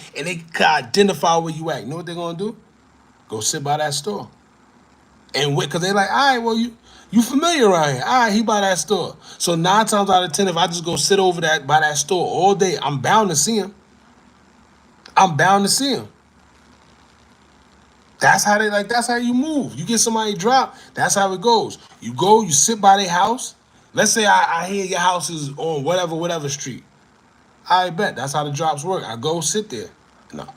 can identify where you at. You know what they're gonna do? Go sit by that store. And wait, cause they're like, all right, well, You familiar around here. All right, he by that store. So 9 times out of 10, if I just go sit over that by that store all day, I'm bound to see him. I'm bound to see him. That's how they like. That's how you move. You get somebody drop. That's how it goes. You go. You sit by their house. Let's say I hear your house is on whatever street. I bet that's how the drops work. I go sit there. No,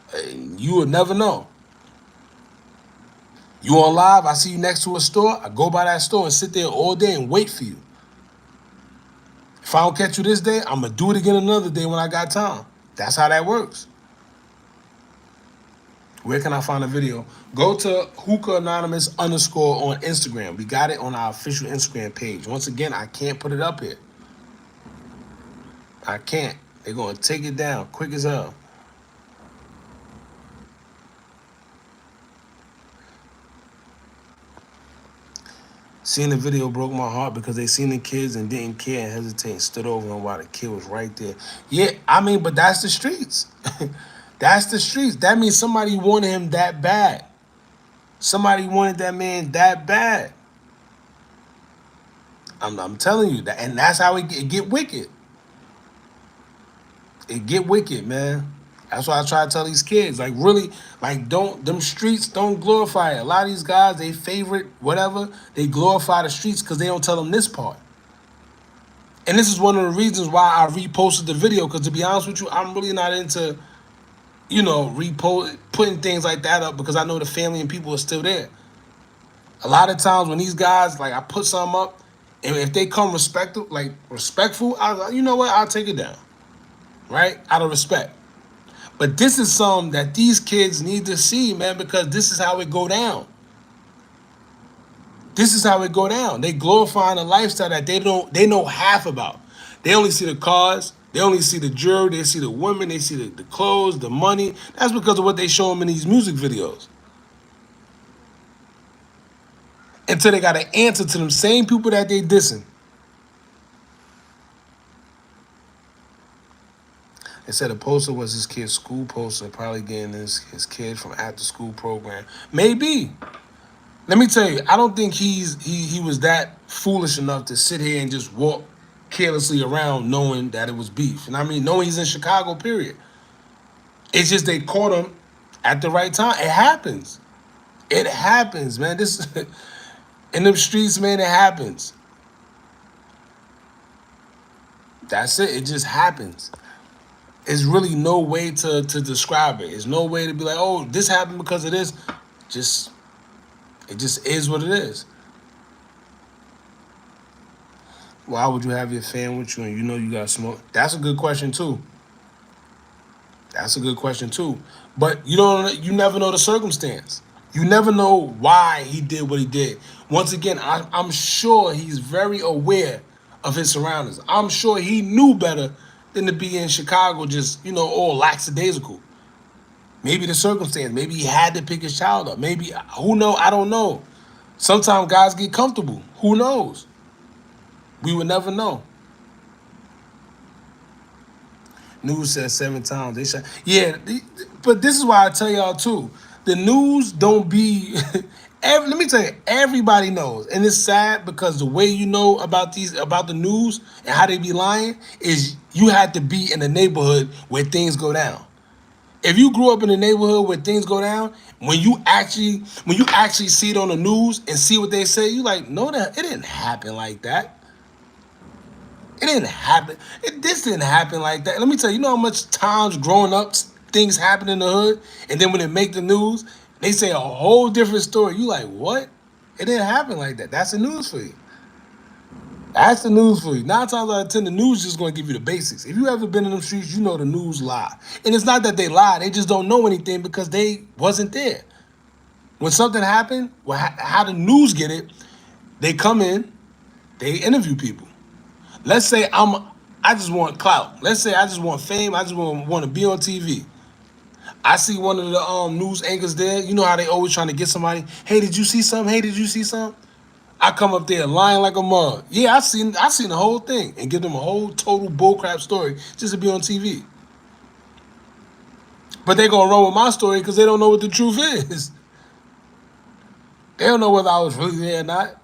you would never know. You on live? I see you next to a store. I go by that store and sit there all day and wait for you. If I don't catch you this day, I'm gonna do it again another day when I got time. That's how that works. Where can I find a video? Go to Hookah Anonymous _ on Instagram. We got it on our official Instagram page. Once again, I can't put it up here. I can't. They're gonna take it down quick as hell. Seeing the video broke my heart because they seen the kids and didn't care and hesitate and stood over him while the kid was right there. Yeah, I mean, but that's the streets. That's the streets. That means somebody wanted him that bad. Somebody wanted that man that bad. I'm telling you that, and that's how it get wicked. It get wicked, man. That's why I try to tell these kids, like, really, like, don't, them streets don't glorify it. A lot of these guys, they favorite whatever, they glorify the streets because they don't tell them this part. And this is one of the reasons why I reposted the video, because to be honest with you, I'm really not into, putting things like that up, because I know the family and people are still there. A lot of times when these guys, like, I put something up, and if they come respectful, you know what, I'll take it down, right? Out of respect. But this is something that these kids need to see, man, because this is how it go down. This is how it go down. They glorifying a lifestyle that they know half about. They only see the cars, they only see the jewelry, they see the women, they see the clothes, the money. That's because of what they show them in these music videos. Until they got to answer to them same people that they dissing. They said the poster was his kid's school poster, probably getting his kid from after school program. Maybe. Let me tell you, I don't think he was that foolish enough to sit here and just walk carelessly around knowing that it was beef. And I mean, knowing he's in Chicago, period. It's just they caught him at the right time. It happens. It happens, man. This in them streets, man, it happens. That's it. It just happens. There's really no way to describe it. There's no way to be like, oh, this happened because of this. It just is what it is. Why would you have your fan with you and you know you got smoke? That's a good question too. That's a good question too. But you never know the circumstance. You never know why he did what he did. Once again, I'm sure he's very aware of his surroundings. I'm sure he knew better than to be in Chicago just, all lackadaisical. Maybe the circumstance. Maybe he had to pick his child up. Maybe, who knows? I don't know. Sometimes guys get comfortable. Who knows? We would never know. News says 7 times. They shot. Yeah, but this is why I tell y'all too. The news don't be. Let me tell you, everybody knows, and it's sad because the way you know about the news and how they be lying is you had to be in a neighborhood where things go down. If you grew up in a neighborhood where things go down, when you actually see it on the news and see what they say, you like, no, that it didn't happen like that. It didn't happen. This didn't happen like that. Let me tell you, you know how much times growing up things happen in the hood, and then when they make the news, they say a whole different story. You like, what? It didn't happen like that. That's the news for you. That's the news for you. 9 times out of 10, the news is just going to give you the basics. If you ever been in them streets, you know the news lie. And it's not that they lie. They just don't know anything because they wasn't there. When something happened, how the news get it, they come in, they interview people. Let's say I just want clout. Let's say I just want fame. I just want to be on TV. I see one of the news anchors there. You know how they always trying to get somebody. Hey, did you see something? Hey, did you see something? I come up there lying like a mug. Yeah, I seen the whole thing and give them a whole total bullcrap story just to be on TV. But they gonna run with my story because they don't know what the truth is. They don't know whether I was really there or not.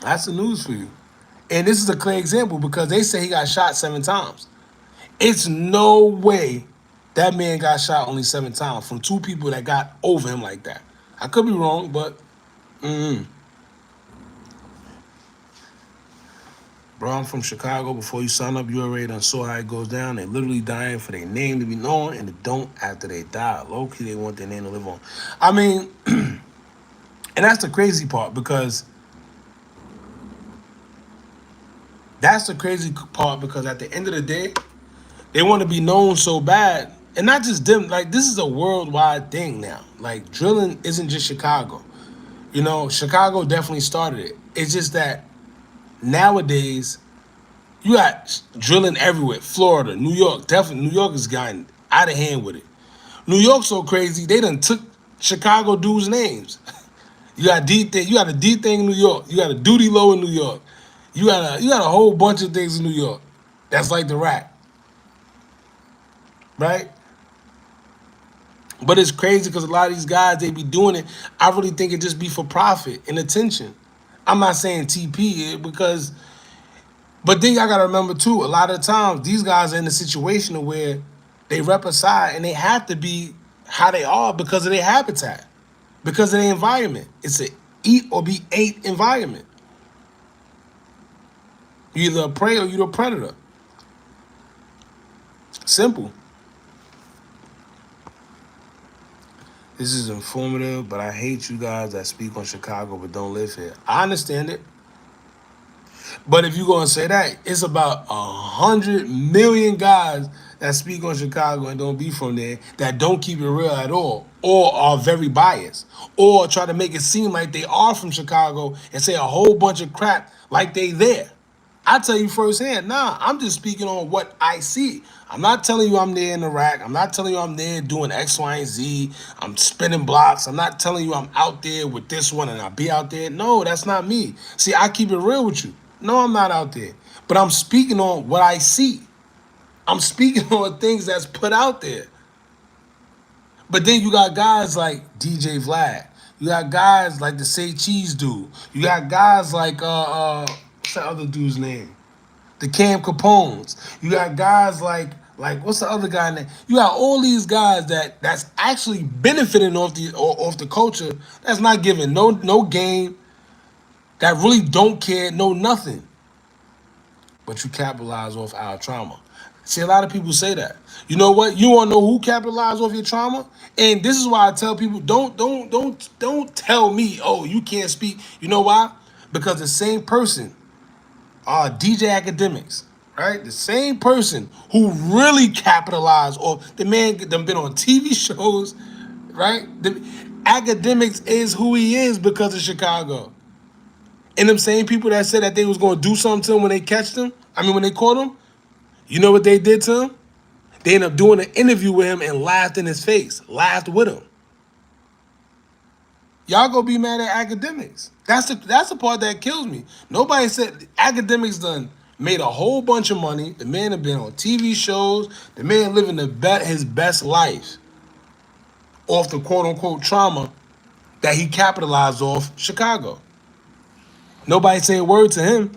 That's the news for you. And this is a clear example because they say he got shot 7 times. It's no way that man got shot only 7 times from two people that got over him like that. I could be wrong, but bro, I'm from Chicago. Before you sign up, you already done saw how it goes down. They literally dying for their name to be known, and they don't after they die. Low key, they want their name to live on. I mean, and that's the crazy part because at the end of the day, they want to be known so bad, and not just them. Like this is a worldwide thing now. Like drilling isn't just Chicago. You know, Chicago definitely started it. It's just that nowadays you got drilling everywhere. Florida, New York, definitely New York has gotten out of hand with it. New York so crazy they done took Chicago dudes' names. You got D thing, you got a D thing in New York. You got a duty low in New York. You got a whole bunch of things in New York. That's like the rack, right? But it's crazy because a lot of these guys they be doing it. I really think it just be for profit and attention. I'm not saying TP it because, but then y'all gotta remember too. A lot of times these guys are in a situation where they rep a side and they have to be how they are because of their habitat, because of their environment. It's a eat or be ate environment. You're either a prey or you're a predator. Simple. This is informative, but I hate you guys that speak on Chicago but don't live here. I understand it. But if you're gonna say that, it's about 100 million guys that speak on Chicago and don't be from there that don't keep it real at all, or are very biased, or try to make it seem like they are from Chicago and say a whole bunch of crap like they there. I tell you firsthand, nah, I'm just speaking on what I see. I'm not telling you I'm there in Iraq. I'm not telling you I'm there doing X, Y, and Z. I'm spinning blocks. I'm not telling you I'm out there with this one and I'll be out there. No, that's not me. See, I keep it real with you. No, I'm not out there. But I'm speaking on what I see. I'm speaking on things that's put out there. But then you got guys like DJ Vlad. You got guys like the Say Cheese dude. You got guys like what's that other dude's name? The Cam Capones. You got guys like what's the other guy name? You got all these guys that's actually benefiting off the culture. That's not giving no game. That really don't care, no nothing. But you capitalize off our trauma. See, a lot of people say that. You know what? You want to know who capitalized off your trauma? And this is why I tell people, don't tell me, oh, you can't speak. You know why? Because the same person, DJ Academics, right? The same person who really capitalized off the man done been on TV shows, right? The Academics is who he is because of Chicago. And them same people that said that they was going to do something to him when they catched him, when they caught him, you know what they did to him? They ended up doing an interview with him and laughed in his face, laughed with him. Y'all gonna be mad at Academics. That's the part that kills me. Nobody said Academics done made a whole bunch of money. The man have been on TV shows. The man living his best life off the quote unquote trauma that he capitalized off Chicago. Nobody saying a word to him.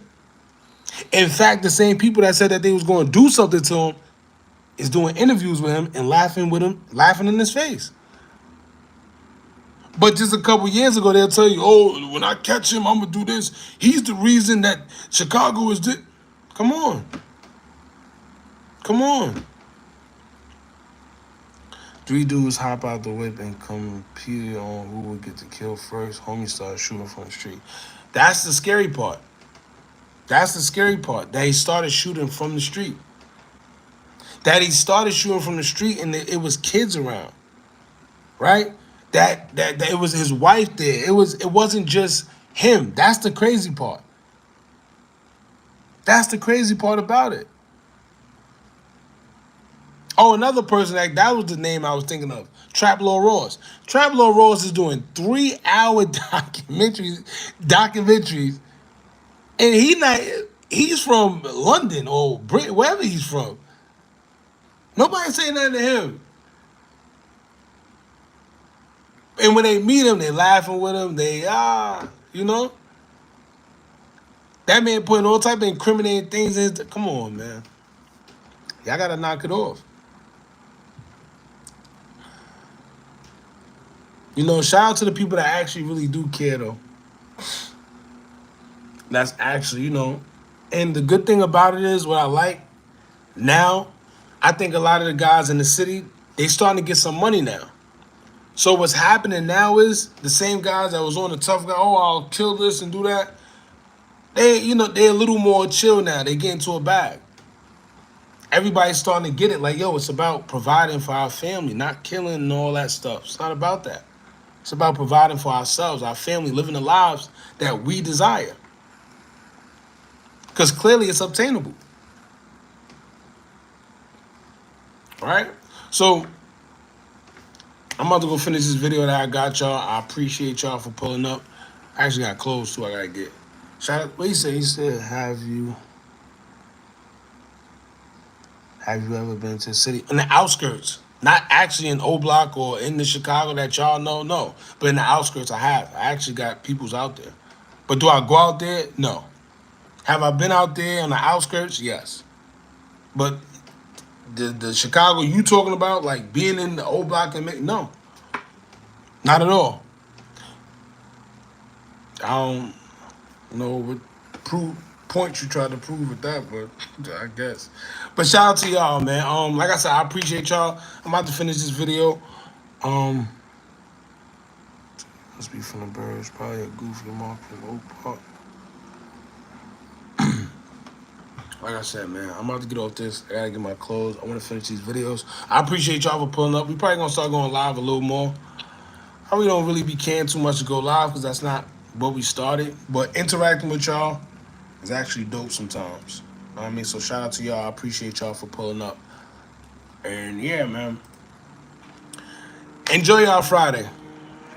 In fact, the same people that said that they was going to do something to him is doing interviews with him and laughing with him, laughing in his face. But just a couple years ago, they'll tell you, oh, when I catch him, I'm going to do this. He's the reason that Chicago is this. Come on. Come on. 3 dudes hop out the whip and compete on who will get to kill first. Homie started shooting from the street. That's the scary part. That's the scary part, that he started shooting from the street. That he started shooting from the street and it was kids around, right? That it was his wife there. It wasn't just him. That's the crazy part. That's the crazy part about it. Oh, another person that was the name I was thinking of. Trap Lord Ross. Trap Lord Ross is doing 3-hour documentaries, and he's from London or Britain, wherever he's from. Nobody's saying nothing to him. And when they meet him, they laughing with him. They you know. That man putting all type of incriminating things in. Come on, man. Y'all gotta knock it off. You know, shout out to the people that actually really do care though. That's actually, you know, and the good thing about it is what I like now, I think a lot of the guys in the city, they starting to get some money now. So what's happening now is the same guys that was on the tough guy, oh, I'll kill this and do that. They, you know, they're a little more chill now. They get into a bag. Everybody's starting to get it. Like, yo, it's about providing for our family, not killing and all that stuff. It's not about that. It's about providing for ourselves, our family, living the lives that we desire. Because clearly it's obtainable. All right? So I'm about to go finish this video that I got y'all. I appreciate y'all for pulling up. I actually got clothes too I gotta get. Shout out, what he said? He said, have you ever been to the city? On the outskirts. Not actually in O Block or in the Chicago that y'all know, no. But in the outskirts I have. I actually got peoples out there. But do I go out there? No. Have I been out there on the outskirts? Yes. But the Chicago you talking about, like being in the O Block and no. Not at all. I don't know what point you tried to prove with that, but I guess. But shout out to y'all, man. Like I said, I appreciate y'all. I'm about to finish this video. Must be from the birds, probably a goofy mark from Oak Park. Like I said, man, I'm about to get off this. I gotta get my clothes. I want to finish these videos. I appreciate y'all for pulling up. We probably gonna start going live a little more. I really don't really be caring too much to go live because that's not what we started. But interacting with y'all is actually dope sometimes. You know what I mean? So shout out to y'all. I appreciate y'all for pulling up. And yeah, man. Enjoy y'all Friday.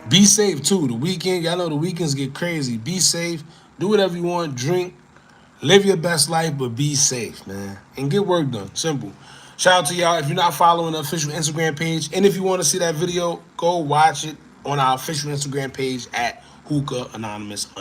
Be safe too. The weekend, y'all know the weekends get crazy. Be safe. Do whatever you want. Drink. Live your best life, but be safe, man. And get work done. Simple. Shout out to y'all. If you're not following the official Instagram page, and if you want to see that video, go watch it on our official Instagram page at Hookah Anonymous _